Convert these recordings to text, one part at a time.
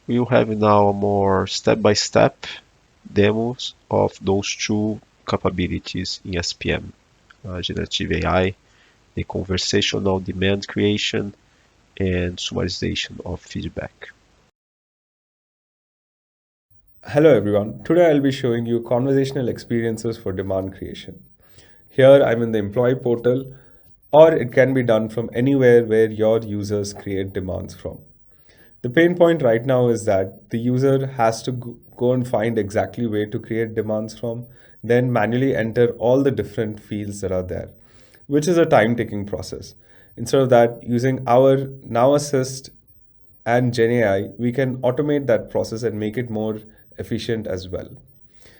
We will have now a more step-by-step demos of those two capabilities in SPM, generative AI, the conversational demand creation, and summarization of feedback. Hello everyone. Today I'll be showing you conversational experiences for demand creation. Here I'm in the employee portal, or it can be done from anywhere where your users create demands from. The pain point right now is that the user has to go and find exactly where to create demands from, then manually enter all the different fields that are there, which is a time taking process. Instead of that, using our Now Assist and GenAI, we can automate that process and make it more efficient as well.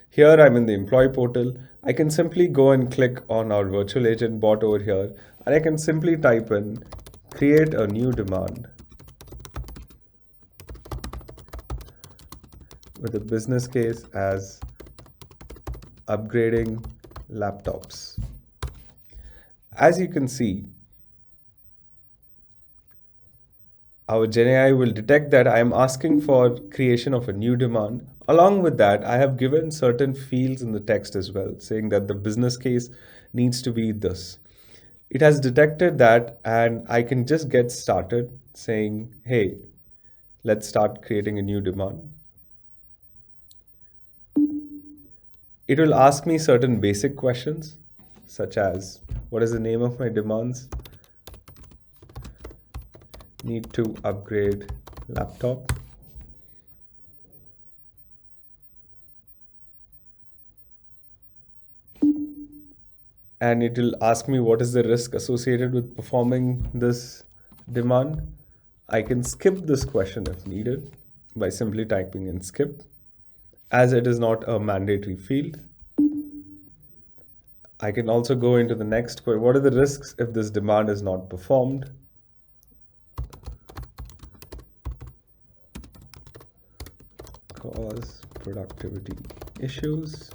Here I'm in the employee portal. I can simply go and click on our virtual agent bot over here, and I can simply type in create a new demand with a business case as upgrading laptops. As you can see, our GenAI will detect that I am asking for creation of a new demand. Along with that, I have given certain fields in the text as well, saying that the business case needs to be this. It has detected that, and I can just get started saying, hey, let's start creating a new demand. It will ask me certain basic questions, such as what is the name of my demands? Need to upgrade laptop. And it will ask me what is the risk associated with performing this demand. I can skip this question if needed by simply typing in skip, as it is not a mandatory field. I can also go into the next question. What are the risks if this demand is not performed? Cause productivity issues.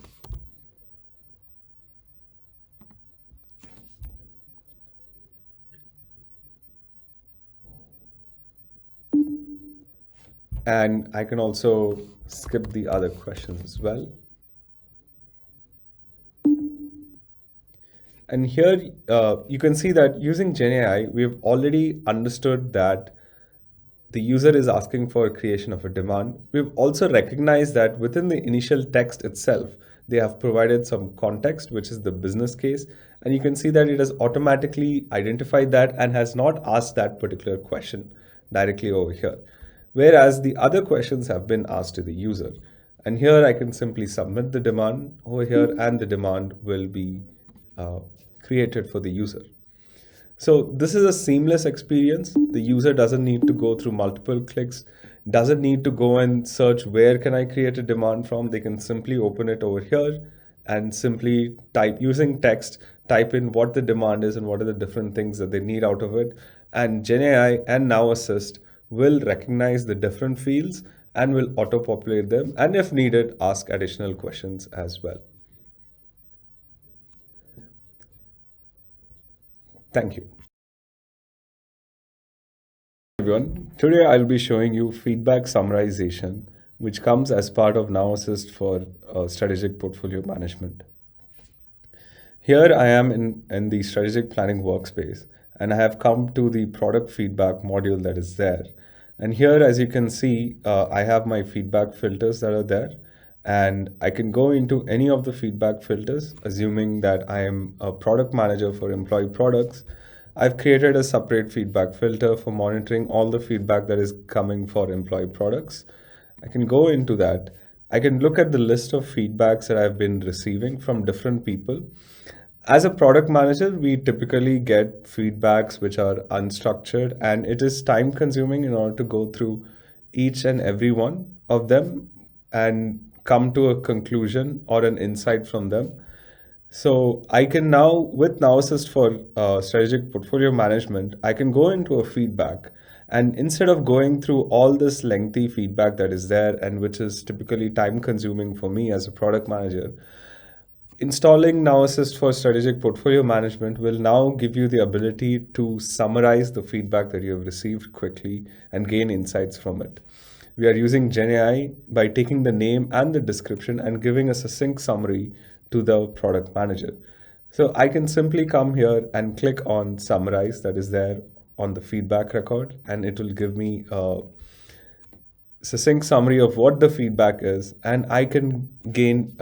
And I can also skip the other questions as well. And here you can see that using GenAI, we've already understood that the user is asking for a creation of a demand. We've also recognized that within the initial text itself, they have provided some context, which is the business case. And you can see that it has automatically identified that and has not asked that particular question directly over here. Whereas the other questions have been asked to the user. And here I can simply submit the demand over here, and the demand will be uh, created for the user. So this is a seamless experience. The user doesn't need to go through multiple clicks, doesn't need to go and search where can I create a demand from. They can simply open it over here and simply type using text, type in what the demand is and what are the different things that they need out of it. And GenAI and Now Assist will recognize the different fields and will auto-populate them, and if needed, ask additional questions as well. Thank you. Everyone. Today I'll be showing you feedback summarization, which comes as part of Now Assist for strategic portfolio management. Here I am in the strategic planning workspace, and I have come to the product feedback module that is there. And here, as you can see, I have my feedback filters that are there, and I can go into any of the feedback filters, assuming that I am a product manager for employee products. I've created a separate feedback filter for monitoring all the feedback that is coming for employee products. I can go into that. I can look at the list of feedbacks that I've been receiving from different people. As a product manager, we typically get feedbacks which are unstructured, and it is time consuming in order to go through each and every one of them and come to a conclusion or an insight from them. So I can now, with Now Assist for strategic portfolio management, I can go into a feedback. And instead of going through all this lengthy feedback that is there and which is typically time consuming for me as a product manager, installing Now Assist for strategic portfolio management will now give you the ability to summarize the feedback that you have received quickly and gain insights from it. We are using GenAI by taking the name and the description and giving a succinct summary to the product manager. So I can simply come here and click on summarize, that is there on the feedback record, and it will give me a succinct summary of what the feedback is, and I can gain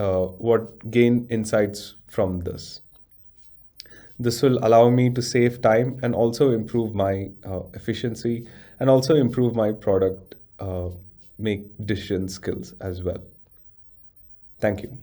insights from this. This will allow me to save time and also improve my efficiency and also improve my product make decision skills as well. Thank you.